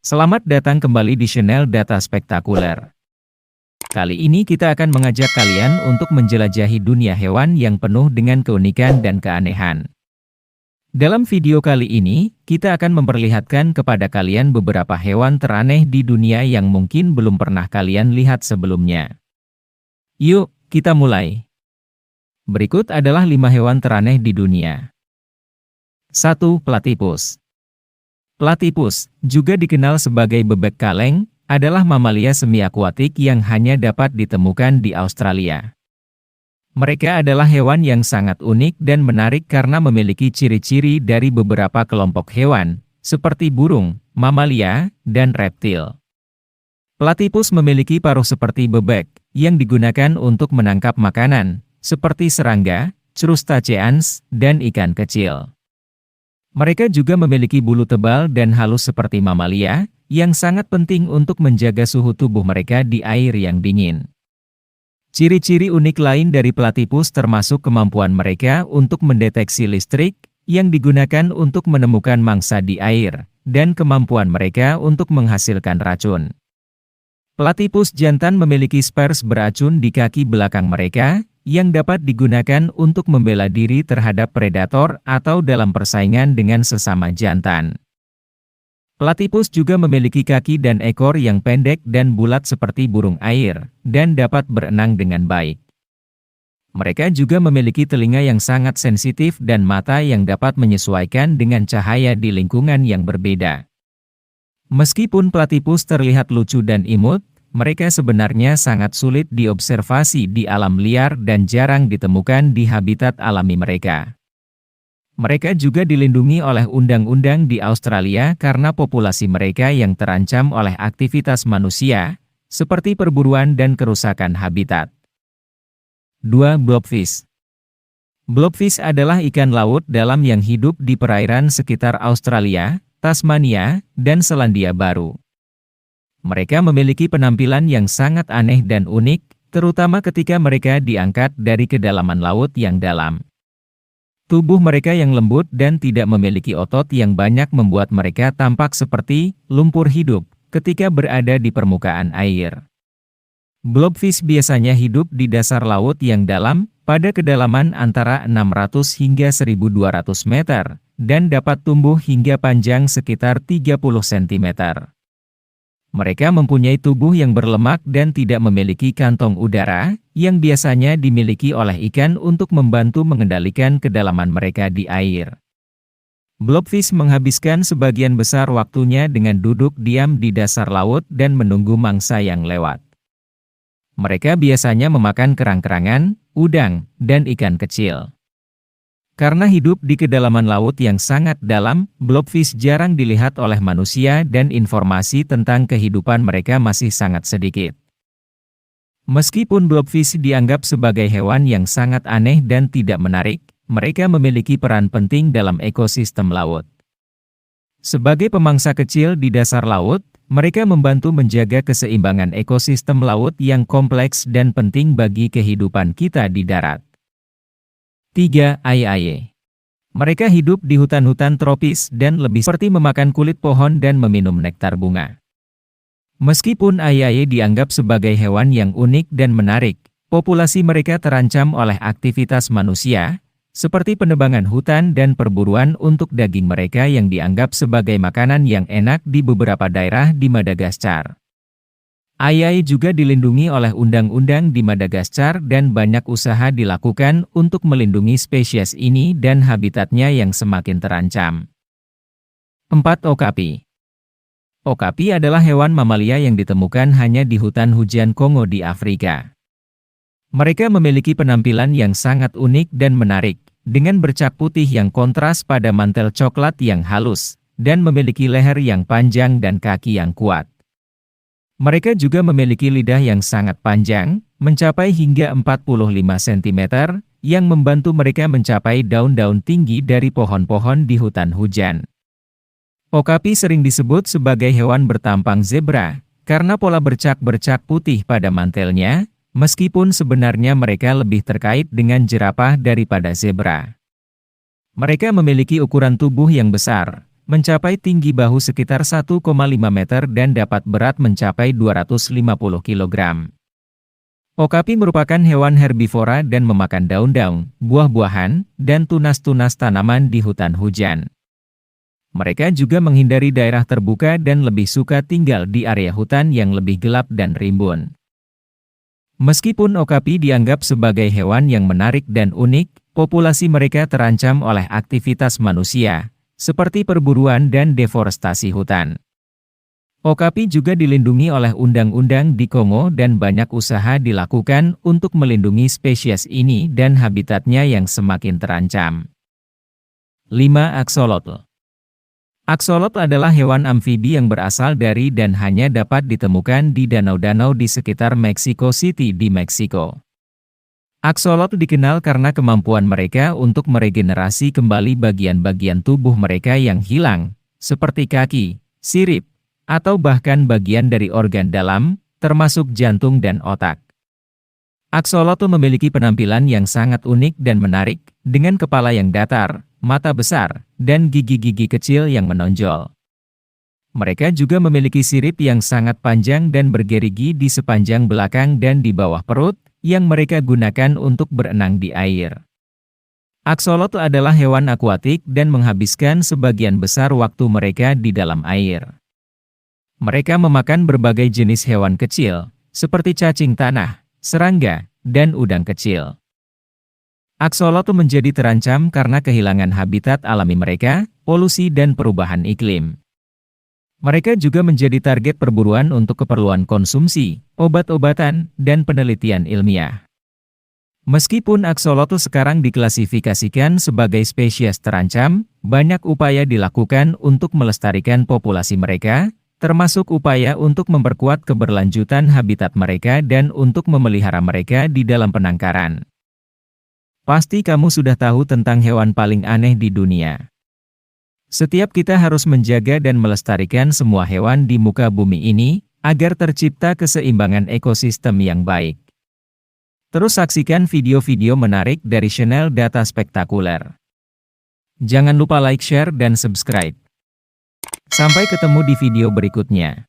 Selamat datang kembali di channel Data Spektakuler. Kali ini kita akan mengajak kalian untuk menjelajahi dunia hewan yang penuh dengan keunikan dan keanehan. Dalam video kali ini, kita akan memperlihatkan kepada kalian beberapa hewan teraneh di dunia yang mungkin belum pernah kalian lihat sebelumnya. Yuk, kita mulai. Berikut adalah 5 hewan teraneh di dunia. 1. Platypus. Platypus, juga dikenal sebagai bebek kaleng, adalah mamalia semi-akuatik yang hanya dapat ditemukan di Australia. Mereka adalah hewan yang sangat unik dan menarik karena memiliki ciri-ciri dari beberapa kelompok hewan, seperti burung, mamalia, dan reptil. Platypus memiliki paruh seperti bebek, yang digunakan untuk menangkap makanan, seperti serangga, crustaceans, dan ikan kecil. Mereka juga memiliki bulu tebal dan halus seperti mamalia, yang sangat penting untuk menjaga suhu tubuh mereka di air yang dingin. Ciri-ciri unik lain dari platypus termasuk kemampuan mereka untuk mendeteksi listrik, yang digunakan untuk menemukan mangsa di air, dan kemampuan mereka untuk menghasilkan racun. Platypus jantan memiliki spurs beracun di kaki belakang mereka, yang dapat digunakan untuk membela diri terhadap predator atau dalam persaingan dengan sesama jantan. Platypus juga memiliki kaki dan ekor yang pendek dan bulat seperti burung air, dan dapat berenang dengan baik. Mereka juga memiliki telinga yang sangat sensitif dan mata yang dapat menyesuaikan dengan cahaya di lingkungan yang berbeda. Meskipun platypus terlihat lucu dan imut, mereka sebenarnya sangat sulit diobservasi di alam liar dan jarang ditemukan di habitat alami mereka. Mereka juga dilindungi oleh undang-undang di Australia karena populasi mereka yang terancam oleh aktivitas manusia, seperti perburuan dan kerusakan habitat. 2. Blobfish. Blobfish adalah ikan laut dalam yang hidup di perairan sekitar Australia, Tasmania, dan Selandia Baru. Mereka memiliki penampilan yang sangat aneh dan unik, terutama ketika mereka diangkat dari kedalaman laut yang dalam. Tubuh mereka yang lembut dan tidak memiliki otot yang banyak membuat mereka tampak seperti lumpur hidup ketika berada di permukaan air. Blobfish biasanya hidup di dasar laut yang dalam, pada kedalaman antara 600 hingga 1200 meter, dan dapat tumbuh hingga panjang sekitar 30 cm. Mereka mempunyai tubuh yang berlemak dan tidak memiliki kantong udara, yang biasanya dimiliki oleh ikan untuk membantu mengendalikan kedalaman mereka di air. Blobfish menghabiskan sebagian besar waktunya dengan duduk diam di dasar laut dan menunggu mangsa yang lewat. Mereka biasanya memakan kerang-kerangan, udang, dan ikan kecil. Karena hidup di kedalaman laut yang sangat dalam, blobfish jarang dilihat oleh manusia dan informasi tentang kehidupan mereka masih sangat sedikit. Meskipun blobfish dianggap sebagai hewan yang sangat aneh dan tidak menarik, mereka memiliki peran penting dalam ekosistem laut. Sebagai pemangsa kecil di dasar laut, mereka membantu menjaga keseimbangan ekosistem laut yang kompleks dan penting bagi kehidupan kita di darat. 3. Aye-aye. Mereka hidup di hutan-hutan tropis dan lebih seperti memakan kulit pohon dan meminum nektar bunga. Meskipun aye-aye dianggap sebagai hewan yang unik dan menarik, populasi mereka terancam oleh aktivitas manusia, seperti penebangan hutan dan perburuan untuk daging mereka yang dianggap sebagai makanan yang enak di beberapa daerah di Madagaskar. Aye-aye juga dilindungi oleh undang-undang di Madagaskar dan banyak usaha dilakukan untuk melindungi spesies ini dan habitatnya yang semakin terancam. 4. Okapi. Okapi adalah hewan mamalia yang ditemukan hanya di hutan hujan Kongo di Afrika. Mereka memiliki penampilan yang sangat unik dan menarik, dengan bercak putih yang kontras pada mantel coklat yang halus, dan memiliki leher yang panjang dan kaki yang kuat. Mereka juga memiliki lidah yang sangat panjang, mencapai hingga 45 cm, yang membantu mereka mencapai daun-daun tinggi dari pohon-pohon di hutan hujan. Okapi sering disebut sebagai hewan bertampang zebra, karena pola bercak-bercak putih pada mantelnya, meskipun sebenarnya mereka lebih terkait dengan jerapah daripada zebra. Mereka memiliki ukuran tubuh yang besar, mencapai tinggi bahu sekitar 1,5 meter dan dapat berat mencapai 250 kg. Okapi merupakan hewan herbivora dan memakan daun-daun, buah-buahan, dan tunas-tunas tanaman di hutan hujan. Mereka juga menghindari daerah terbuka dan lebih suka tinggal di area hutan yang lebih gelap dan rimbun. Meskipun okapi dianggap sebagai hewan yang menarik dan unik, populasi mereka terancam oleh aktivitas manusia, seperti perburuan dan deforestasi hutan. Okapi juga dilindungi oleh undang-undang di Kongo dan banyak usaha dilakukan untuk melindungi spesies ini dan habitatnya yang semakin terancam. 5. Aksolotl. Aksolotl adalah hewan amfibi yang berasal dari dan hanya dapat ditemukan di danau-danau di sekitar Mexico City di Meksiko. Aksolotl dikenal karena kemampuan mereka untuk meregenerasi kembali bagian-bagian tubuh mereka yang hilang, seperti kaki, sirip, atau bahkan bagian dari organ dalam, termasuk jantung dan otak. Aksolotl memiliki penampilan yang sangat unik dan menarik, dengan kepala yang datar, mata besar, dan gigi-gigi kecil yang menonjol. Mereka juga memiliki sirip yang sangat panjang dan bergerigi di sepanjang belakang dan di bawah perut, yang mereka gunakan untuk berenang di air. Aksolotl adalah hewan akuatik dan menghabiskan sebagian besar waktu mereka di dalam air. Mereka memakan berbagai jenis hewan kecil, seperti cacing tanah, serangga, dan udang kecil. Aksolotl menjadi terancam karena kehilangan habitat alami mereka, polusi dan perubahan iklim. Mereka juga menjadi target perburuan untuk keperluan konsumsi, obat-obatan, dan penelitian ilmiah. Meskipun aksolotl sekarang diklasifikasikan sebagai spesies terancam, banyak upaya dilakukan untuk melestarikan populasi mereka, termasuk upaya untuk memperkuat keberlanjutan habitat mereka dan untuk memelihara mereka di dalam penangkaran. Pasti kamu sudah tahu tentang hewan paling aneh di dunia. Setiap kita harus menjaga dan melestarikan semua hewan di muka bumi ini, agar tercipta keseimbangan ekosistem yang baik. Terus saksikan video-video menarik dari channel Data Spektakuler. Jangan lupa like, share, dan subscribe. Sampai ketemu di video berikutnya.